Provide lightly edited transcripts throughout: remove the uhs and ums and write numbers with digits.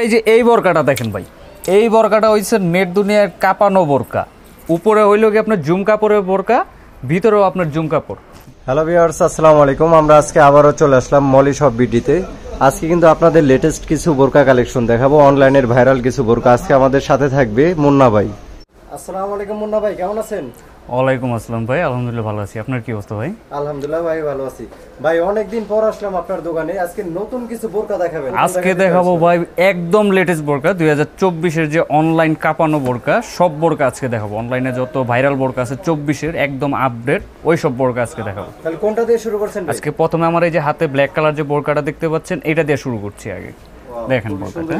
ভাই যে এই বোরকাটা দেখেন ভাই, এই বোরকাটা হইছে নেট দুনিয়ার কাঁপানো বোরকা। উপরে হইলো কি আপনার জুম কাপড়ের বোরকা, ভিতরেও আপনার জুম কাপড়। হ্যালো ভিউয়ার্স, আসসালামু আলাইকুম। আমরা আজকে আবারও চলে আসলাম মলি শপ বিডিতে। আজকে কিন্তু আপনাদের লেটেস্ট কিছু বোরকা কালেকশন দেখাবো, অনলাইনের ভাইরাল কিছু বোরকা। আজকে আমাদের সাথে থাকবে মুন্না ভাই। আসসালামু আলাইকুম মুন্না ভাই, কেমন আছেন? ওয়ালাইকুম আসসালাম ভাই, আলহামদুলিল্লাহ ভালো আছি। আপনার কি অবস্থা ভাই? আলহামদুলিল্লাহ ভাই, ভালো আছি। ভাই অনেকদিন পর আসলাম আপনার দোকানে, আজকে নতুন কিছু বোরকা দেখাবেন। আজকে দেখাবো ভাই একদম লেটেস্ট বোরকা, 2024-এর যে অনলাইন কাঁপানো বোরকা, সব বোরকা আজকে দেখাবো। অনলাইনে যত ভাইরাল বোরকা আছে 24-এর একদম আপডেট, ওই সব বোরকা আজকে দেখাবো। তাহলে কোনটা দিয়ে শুরু করছেন? আজকে প্রথমে আমার এই যে হাতে ব্ল্যাক কালার যে বোরকাটা দেখতে পাচ্ছেন, এটা দিয়ে শুরু করছি। আগে দেখেন বোরকাটা,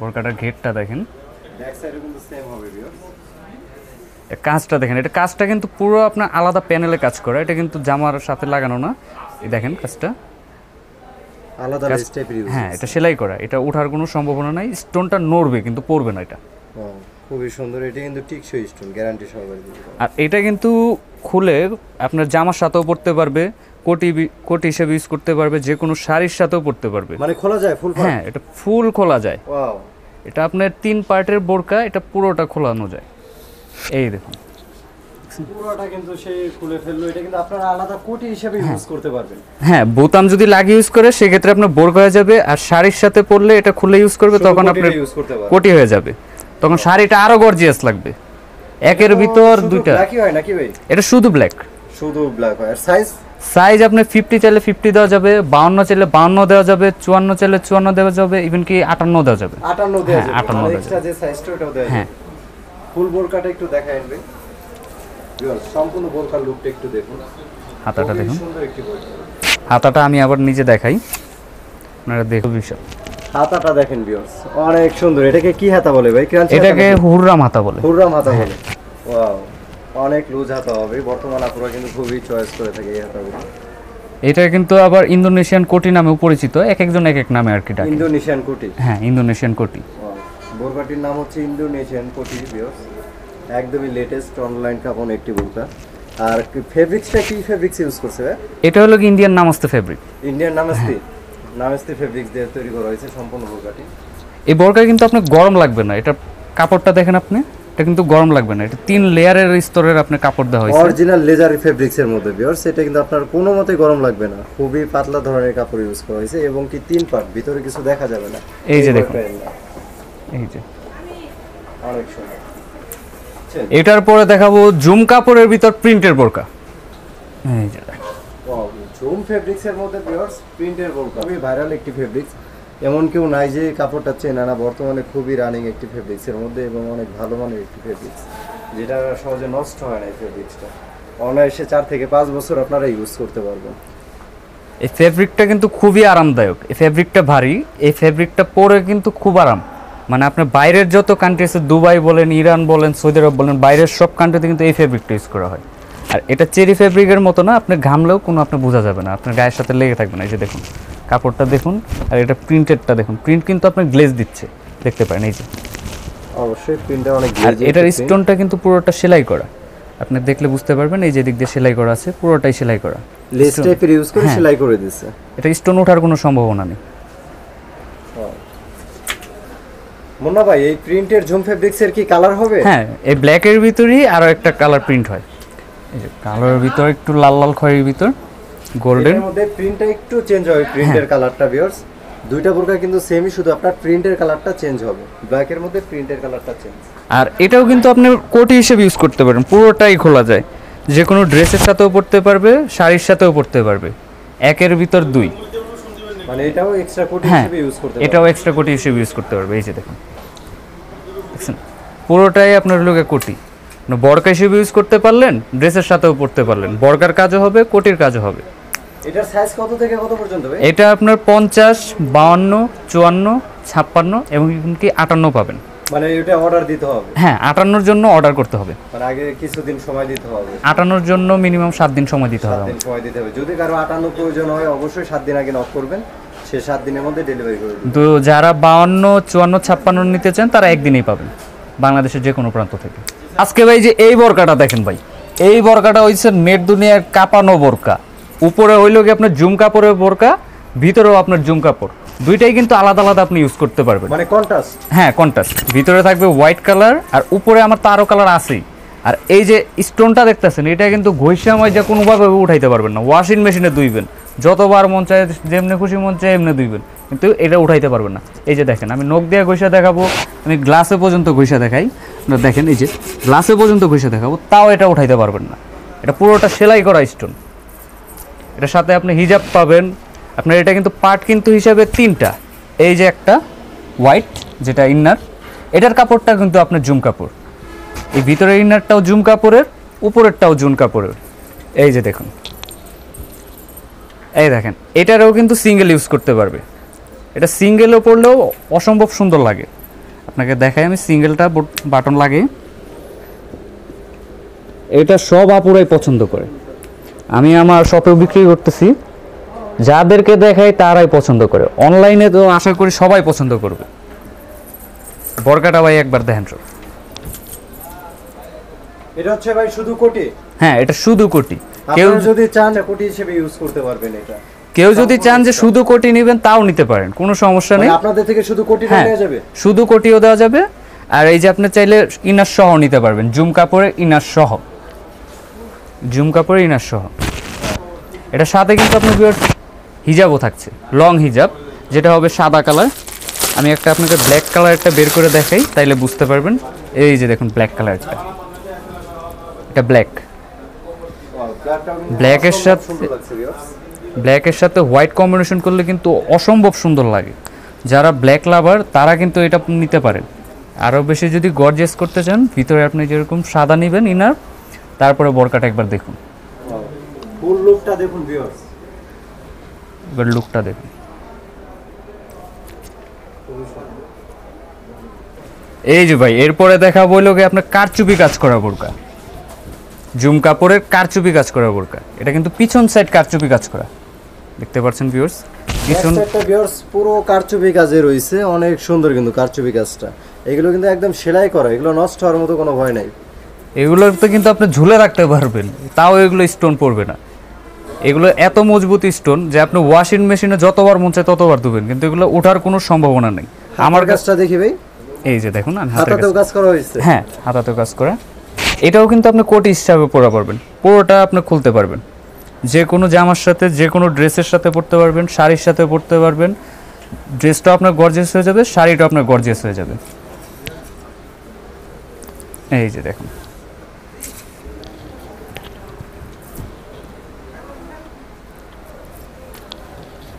বোরকাটার ঘেরটা দেখেন, ব্যাক সাইডে কিন্তু সেম হবে ভিউয়ার্স। কাজটা দেখেন, এটা কাজটা কিন্তু পুরো আপনার আলাদা প্যানেলে কাজ করা, এটা কিন্তু জামার সাথে লাগানো না। এই দেখেন কাজটা আলাদা লেস টাইপের ইউজ। হ্যাঁ, এটা সেলাই করা, এটা ওঠার কোনো সম্ভাবনা নাই। স্টোনটা নড়বে কিন্তু পড়বে না। এটা খুবই সুন্দর, এটা কিন্তু টিকসই স্টোন, গ্যারান্টি সহকারে। আর এটা কিন্তু খুলে আপনার জামার সাথেও পরতে পারবে, কোটি হিসেবে ইউজ করতে পারবে, যে কোনো শাড়ির সাথেও পরতে পারবে। মানে খোলা যায় ফুল? হ্যাঁ, এটা ফুল খোলা যায়। ওয়াও, এটা আপনার 3 পার্টের বোরকা, এটা পুরোটা খোলানো যায়। এই দেখুন পুরোটা কিন্তু সেই খুলে ফেললো। এটা কিন্তু আপনারা আলাদা কোটি হিসেবে ইউজ করতে পারবেন। হ্যাঁ, বোতাম যদি লাগিয়ে ইউজ করে সেক্ষেত্রে আপনার বোরকা হয়ে যাবে, আর শাড়ির সাথে পরলে এটা খুলে ইউজ করবে তখন আপনার কোটি হয়ে যাবে, তখন শাড়িটা আরো গর্জিয়াস লাগবে। একের ভিতর দুইটা ব্ল্যাকই হয় নাকি ভাই? এটা শুধু ব্ল্যাক, শুধু ব্ল্যাক হয়। আর সাইজ আপনি 50 চাইলে 50 দেওয়া যাবে, 52 চাইলে 52 দেওয়া যাবে, 54 চাইলে 54 দেওয়া যাবে, ইভেন কি 58 দেওয়া যাবে। 58 দেওয়া যাবে, 58 দেওয়া এক্সট্রা যে সাইজটা ওটাও দেওয়া যাবে। হ্যাঁ, ফুল বোরকাটা একটু দেখায় আনবে ভিউয়ার্স, সম্পূর্ণ বোরকার লুকটা একটু দেখুন। হাতাটা দেখুন, সুন্দর একটি বোরকা। হাতাটা আমি আবার নিজে দেখাই, আপনারা দেখুন। বিশাল হাতাটা দেখেন ভিউয়ার্স, অনেক সুন্দর। এটাকে কি হাতা বলে ভাই? এটাকে হুররাম হাতা বলে। হুররাম হাতা বলে। ওয়াও, অনেক লুজ হাতা হবে। বর্তমানে আপনারা কিন্তু খুবই চয়েস করে থাকে এই হাতাগুলো। এটা কিন্তু আবার ইন্দোনেশিয়ান কোটি নামেও পরিচিত, এক একজন এক এক নামে আর কি ডাকে। ইন্দোনেশিয়ান কোটি? হ্যাঁ, ইন্দোনেশিয়ান কোটি। বোরকাটির নাম হচ্ছে ইন্দোনেশিয়ান কোটি ভিউয়ার্স। একদমই লেটেস্ট অনলাইন কাপড় একটি বোরকা। আর ফেব্রিক্সটা কি ফেব্রিক্স ইউজ করছে? এটা হলো কি Indian namaste fabric. Indian namaste, namaste fabrics দিয়ে তৈরি করা হয়েছে সম্পূর্ণ বোরকাটি। এই বোরকা কিন্তু আপনার গরম লাগবে না, এটা কাপড়টা দেখেন আপনি, এটা কিন্তু গরম লাগবে না। এটা 3 লেয়ারের স্তরের আপনি কাপড় দেওয়া হয়েছে, অরিজিনাল লেজার ফেব্রিক্সের মধ্যে ভিউয়ার্স। এটা কিন্তু আপনার কোনো মতে গরম লাগবে না, খুবই পাতলা ধরনের কাপড় ইউজ করা হয়েছে এবং কি 3 পার্ট, ভিতরে কিছু দেখা যাবে না। এই যে দেখুন, এই যে অনেক সুন্দর। এটার পরে দেখাবো জুম কাপড়ের ভিতর প্রিন্টের বোরকা। এই যে জুম ফেব্রিক্সের মধ্যে ভিউয়ার্স প্রিন্টের বোরকা, খুবই ভাইরাল একটি ফেব্রিক্স। এমন কেউ নাই যে কাপড়টা চেনে না, বর্তমানে খুবই রানিং একটি ফেব্রিক্সের মধ্যে এবং অনেক ভালো মানের একটি ফেব্রিক্স, যেটা সহজে নষ্ট হয় না। এই ফেব্রিক্সটা অনায়াসে 4 থেকে 5 বছর আপনারা ইউজ করতে পারবেন। এই ফেব্রিকটা কিন্তু খুবই আরামদায়ক, এই ফেব্রিকটা ভারী, এই ফেব্রিকটা পরে কিন্তু খুব আরাম। মানে আপনি বাইরের যত কান্ট্রি আছে, দুবাই বলেন, ইরান বলেন, সৌদি আরব বলেন, বাইরের সব কান্ট্রিতে কিন্তু এই ফেব্রিকটা ইউজ করা হয়। আর এটা চেরি ফেব্রিকের মতো না, আপনি ঘামলেও কোনো আপনি বোঝা যাবে না, আপনার গায়ের সাথে লেগে থাকবে না। এই যে দেখুন কাপড়টা দেখুন, আর এটা প্রিন্টেডটা দেখুন, প্রিন্ট কিন্তু আপনার গ্লেজ দিচ্ছে, দেখতে পারেন। এই যে অবশ্যই প্রিন্টটা অনেক গ্লেজ। আর এটার স্টোনটা কিন্তু পুরোটা সেলাই করা, আপনি দেখলে বুঝতে পারবেন। এই যে দিক দিয়ে সেলাই করা আছে, পুরোটাই সেলাই করা, লেস টাইপের ইউজ করে সেলাই করে দিয়েছে। এটা স্টোন ওঠার কোনো সম্ভাবনা নেই। মুন্না ভাই, এই প্রিন্টের জুম ফেব্রিক্সের কি কালার হবে? হ্যাঁ, এই ব্ল্যাকের ভিতরেই আরো একটা কালার প্রিন্ট হয়। এই যে কালারের ভিতর একটু লাল লাল খয়ের ভিতর গোল্ডেন, এর মধ্যে প্রিন্টটা একটু চেঞ্জ হবে, প্রিন্টের কালারটা ভিউয়ার্স। দুইটা বোরকা কিন্তু সেমই, শুধু আপনার প্রিন্টের কালারটা চেঞ্জ হবে, ব্ল্যাকের মধ্যে প্রিন্টের কালারটা চেঞ্জ। আর এটাও কিন্তু আপনি কোটি হিসেবে ইউজ করতে পারেন, পুরোটাই খোলা যায়, যে কোনো ড্রেসের সাথেও পরতে পারবে, শাড়ির সাথেও পরতে পারবে। একের ভিতর 2, মানে এটাও এক্সট্রা কোটি হিসেবে ইউজ করতে পারবে। এটাও এক্সট্রা কোটি হিসেবে ইউজ করতে পারবে। এই যে দেখুন, দেখছেন পুরোটাই আপনার লোকে কোটি, বড়কা হিসেবে ইউজ করতে পারলেন, ড্রেসের সাথেও পরতে পারলেন, বড়কার কাজও হবে, কোটির কাজও হবে। এটার সাইজ কত থেকে কত পর্যন্ত ভাই? এটা আপনার 50, 52, 54, 56 এবং কি 58 পাবেন। মানে এটা অর্ডার দিতে হবে? হ্যাঁ, 58 জন্য অর্ডার করতে হবে, মানে আগে কিছুদিন সময় দিতে হবে। 58 জন্য মিনিমাম 7 দিন সময় দিতে হবে। 7 দিন সময় দিতে হবে। যদি কারো 58 প্রয়োজন হয় অবশ্যই 7 দিন আগে নক করবেন, সে 7 দিনের মধ্যে ডেলিভারি করে দেবে। তো যারা 52, 54, 56 নিতে চান তারা একদিনেই পাবেন, বাংলাদেশের যে কোনো প্রান্ত থেকে। আজকে ভাই যে এই বোরকাটা দেখেন ভাই, এই বোরকাটা হইছে নেট দুনিয়ার কাঁপানো বোরকা। উপরে হইলো কি আপনার জুম কাপড়ের বোরকা, ভিতরেও আপনার জুম কাপড়, দুইটাই কিন্তু আলাদা আলাদা আপনি ইউজ করতে পারবেন। মানে কন্ট্রাস্ট। হ্যাঁ কন্ট্রাস্ট, ভিতরে থাকবে হোয়াইট কালার আর উপরে আমার তো আরও কালার আছেই। আর এই যে স্টোনটা দেখতেছেন এটা কিন্তু ঘষা ময়জা কোনোভাবে উঠাইতে পারবেন না, ওয়াশিং মেশিনে ধুইবেন, যতবার মন চায় যেমনি খুশি মন চায় এমনি ধুইবেন, কিন্তু এটা উঠাইতে পারবেন না। এই যে দেখেন আমি নখ দিয়ে ঘষা দেখাবো, আমি গ্লাসে পর্যন্ত ঘষা দেখাই, আপনারা দেখেন এই যে গ্লাসে পর্যন্ত ঘষা দেখাবো, তাও এটা উঠাইতে পারবেন না। এটা পুরোটা সেলাই করা স্টোন। এটার সাথে আপনি হিজাব পাবেন। আপনার এটা কিন্তু পার্ট কিন্তু হিসাবে তিনটা, এই যে একটা হোয়াইট যেটা ইনার, এটার কাপড়টা কিন্তু আপনার জুম কাপড়, এই ভিতরের ইনারটাও জুম কাপড়ের, উপরেরটাও জুম কাপড়ের। এই যে দেখুন, এই দেখেন এটারও কিন্তু সিঙ্গেল ইউজ করতে পারবে। এটা সিঙ্গেলও পড়লেও অসম্ভব সুন্দর লাগে। আপনাকে দেখাই আমি সিঙ্গেলটা বাটন লাগে, এটা সব আপুরাই পছন্দ করে। আমি আমার শপে বিক্রি করতেছি, যাদেরকে দেখাই তারাই পছন্দ করে। অনলাইনে তো আশা করি সবাই পছন্দ করবে। বরকাটা ভাই একবার দেখেন সব। এটা হচ্ছে ভাই শুধু কোটি। হ্যাঁ এটা শুধু কোটি, কেউ আপনারা যদি চান কোটি হিসেবে ইউজ করতে পারবেন এটা। কেউ যদি চান যে শুধু কোটি নেবেন তাও নিতে পারেন, কোনো সমস্যা নেই। মানে আপনাদের থেকে শুধু কোটি হ্যাঁ নেওয়া যাবে। শুধু কোটিও দেওয়া যাবে। আর এই যে আপনি চাইলে ইনার সহ নিতে পারবেন, জুম কাপড়ের ইনার সহ, জুম কাপড়ের ইনার সহ। এটার সাথে কিন্তু আপনার হিজাবও থাকছে, লং হিজাব, যেটা হবে সাদা কালার। আমি একটা আপনাকে ব্ল্যাক কালারটা বের করে দেখাই, তাইলে বুঝতে পারবেন। এই যে দেখুন ব্ল্যাক কালারটা, এটা ব্ল্যাক, ব্ল্যাকের সাথে ব্ল্যাকের সাথে হোয়াইট কম্বিনেশন করলে কিন্তু অসম্ভব সুন্দর লাগে। যারা ব্ল্যাক লাভার তারা কিন্তু এটা নিতে পারেন। আরও বেশি যদি গর্জিয়াস করতে চান, ভিতরে আপনি যেরকম সাদা নেবেন ইনার, তারপরে বরকাটা একবার দেখুন, ফুল লুকটা দেখুন ভিউয়ার্স। এবার লুকটা দেখুন। এই যে ভাই এরপরে দেখা বললো কি আপনার কারচুপি কাজ করা বোরকা, জুম কাপড়ের কারচুপি কাজ করা বোরকা। এটা কিন্তু পিছন সাইড কারচুপি কাজ করা, দেখতে পাচ্ছেন ভিউয়ার্স। পিছন একটা ভিউয়ার্স পুরো কারচুপি কাজে রয়েছে, অনেক সুন্দর কিন্তু কারচুপি কাজটা। এগুলো কিন্তু একদম সেলাই করা, এগুলো নষ্ট হওয়ার মতো কোনো ভয় নাই। এগুলোতে কিন্তু আপনি ঝুলে রাখতে পারবেন, তাও এগুলো স্টোন পড়বে না। এগুলো এত মজবুত স্টোন যে আপনি ওয়াশিং মেশিনে যতবার মন চায় ততবার ধুবেন, কিন্তু এগুলো ওঠার কোনো সম্ভাবনা নেই। আমার কাজটা দেখি ভাই, এই যে দেখুন হাতাতেও কাজ করা হয়েছে। হ্যাঁ হাতাতেও কাজ করা। এটাও কিন্তু আপনি কোটি হিসাবে পরা পারবেন, পুরোটা আপনি খুলতে পারবেন, যে কোনো জামার সাথে, যে কোনো ড্রেসের সাথে পরতে পারবেন, শাড়ির সাথে পরতে পারবেন। ড্রেসটাও আপনার গর্জিয়াস হয়ে যাবে, শাড়িটাও আপনার গর্জিয়াস হয়ে যাবে। এই যে দেখুন,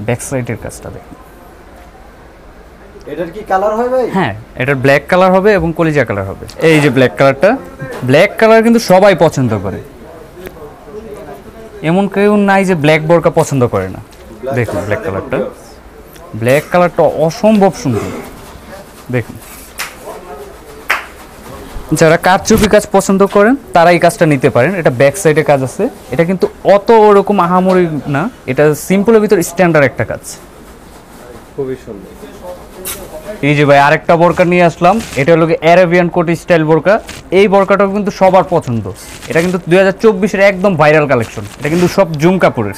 ব্যাক সাইডের কাজটা দেখুন। এটার কি কালার হয় ভাই? হ্যাঁ এটার ব্ল্যাক কালার হবে এবং কলিজা কালার হবে। এই যে ব্ল্যাক কালারটা, ব্ল্যাক কালার কিন্তু সবাই পছন্দ করে, এমন কেউ নাই যে ব্ল্যাক বোরকা পছন্দ করে না। দেখুন ব্ল্যাক কালারটা, ব্ল্যাক কালারটা অসম্ভব সুন্দর দেখুন। যারা কারচুপি কাজ পছন্দ করেন তারা এই কাজটা নিতে পারেন। এটা ব্যাক সাইডে কাজ আছে, এটা কিন্তু অত ওরকম আহামরি না, এটা সিম্পলের ভিতর স্ট্যান্ডার্ড একটা কাজ, খুবই সুন্দর। এই যে ভাই আরেকটা বোরকা নিয়ে আসলাম, এটা হলো অ্যারাবিয়ান কোটি স্টাইল বোরকা। এই বোরকাটাও কিন্তু সবার পছন্দ, এটা কিন্তু 2024-এর একদম ভাইরাল কালেকশন। এটা কিন্তু সব জুম কাপড়ের,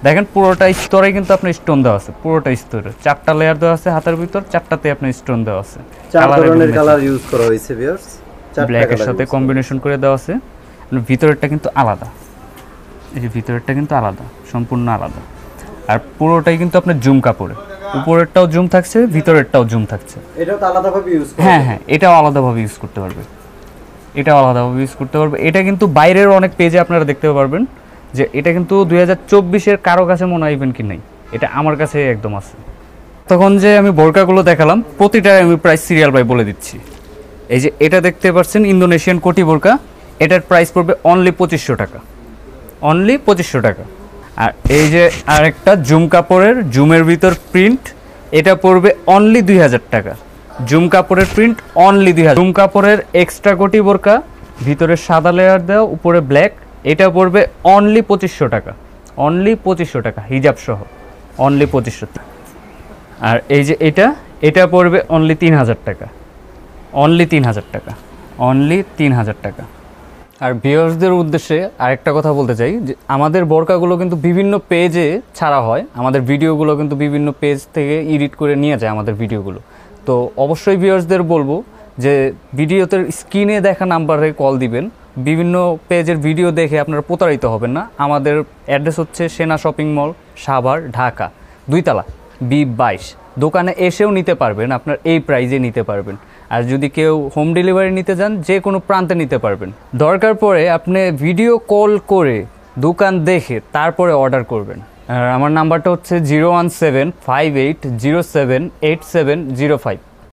দেখেন পুরোটা স্তরে কিন্তু আপনার স্টোন দেওয়া আছে, পুরোটা স্তরে 4টা লেয়ার দেওয়া আছে, হাতের ভিতর 4টাতে আপনার স্টোন দেওয়া আছে, 4 ধরনের কালার ইউজ করা হয়েছে ভিউয়ার্স, ব্ল্যাকের সাথে কম্বিনেশন করে দেওয়া আছে। ভিতরেরটা কিন্তু আলাদা, এই যে ভিতরেরটা কিন্তু আলাদা, সম্পূর্ণ আলাদা। আর পুরোটাই কিন্তু আপনার জুম কাপড়ে, উপরেরটাও জুম থাকছে, ভিতরেরটাও জুম থাকছে। এটাও তো আলাদাভাবে ইউজ করা। হ্যাঁ হ্যাঁ এটাও আলাদাভাবে ইউজ করতে পারবে, এটাও আলাদাভাবে ইউজ করতে পারবে। এটা কিন্তু বাইরের অনেক পেজে আপনারা দেখতে পারবেন যে এটা কিন্তু 2024-এর কারো কাছে মনে হয় ইভেন কি নাই, এটা আমার কাছে একদম আছে। তখন যে আমি বোরকাগুলো দেখালাম প্রতিটার আমি প্রাইস সিরিয়াল বাই বলে দিচ্ছি। এই যে এটা দেখতে পাচ্ছেন ইন্দোনেশিয়ান কোটি বোরকা, এটার প্রাইস পড়বে অনলি 2500 টাকা, অনলি 2500 টাকা। আর এই যে আরেকটা জুম কাপড়ের, জুমের ভিতর প্রিন্ট, এটা পড়বে অনলি 2000 টাকা। জুম কাপড়ের প্রিন্ট অনলি 2000। জুম কাপড়ের এক্সট্রা কোটি বোরকা, ভিতরে সাদা লেয়ার দেওয়া, উপরে ব্ল্যাক, এটা পড়বে অনলি 2500 টাকা, অনলি 2500 টাকা হিজাব সহ, অনলি 2500 টাকা। আর এই যে এটা পড়বে অনলি 3000 টাকা, অনলি 3000 টাকা, অনলি 3000 টাকা। আর ভিউয়ার্সদের উদ্দেশ্যে আরেকটা কথা বলতে চাই যে আমাদের বোরকাগুলো কিন্তু বিভিন্ন পেজে ছাড়া হয়, আমাদের ভিডিওগুলো কিন্তু বিভিন্ন পেজ থেকে এডিট করে নিয়ে যায় আমাদের ভিডিওগুলো। তো অবশ্যই ভিউয়ার্সদের বলবো যে ভিডিওতে স্ক্রিনে দেখা নাম্বারে কল দিবেন, বিভিন্ন পেজের ভিডিও দেখে আপনারা প্রতারিত হবেন না। আমাদের অ্যাড্রেস হচ্ছে সেনা শপিং মল, সাভার, ঢাকা, 2 তলা, B22। দোকানে এসেও নিতে পারবেন, আপনার এই প্রাইজে নিতে পারবেন। আর যদি কেউ হোম ডেলিভারি নিতে যান, যে কোনো প্রান্তে নিতে পারবেন। দরকার পড়ে আপনি ভিডিও কল করে দোকান দেখে তারপরে অর্ডার করবেন। আর আমার নাম্বারটা হচ্ছে 01758078705।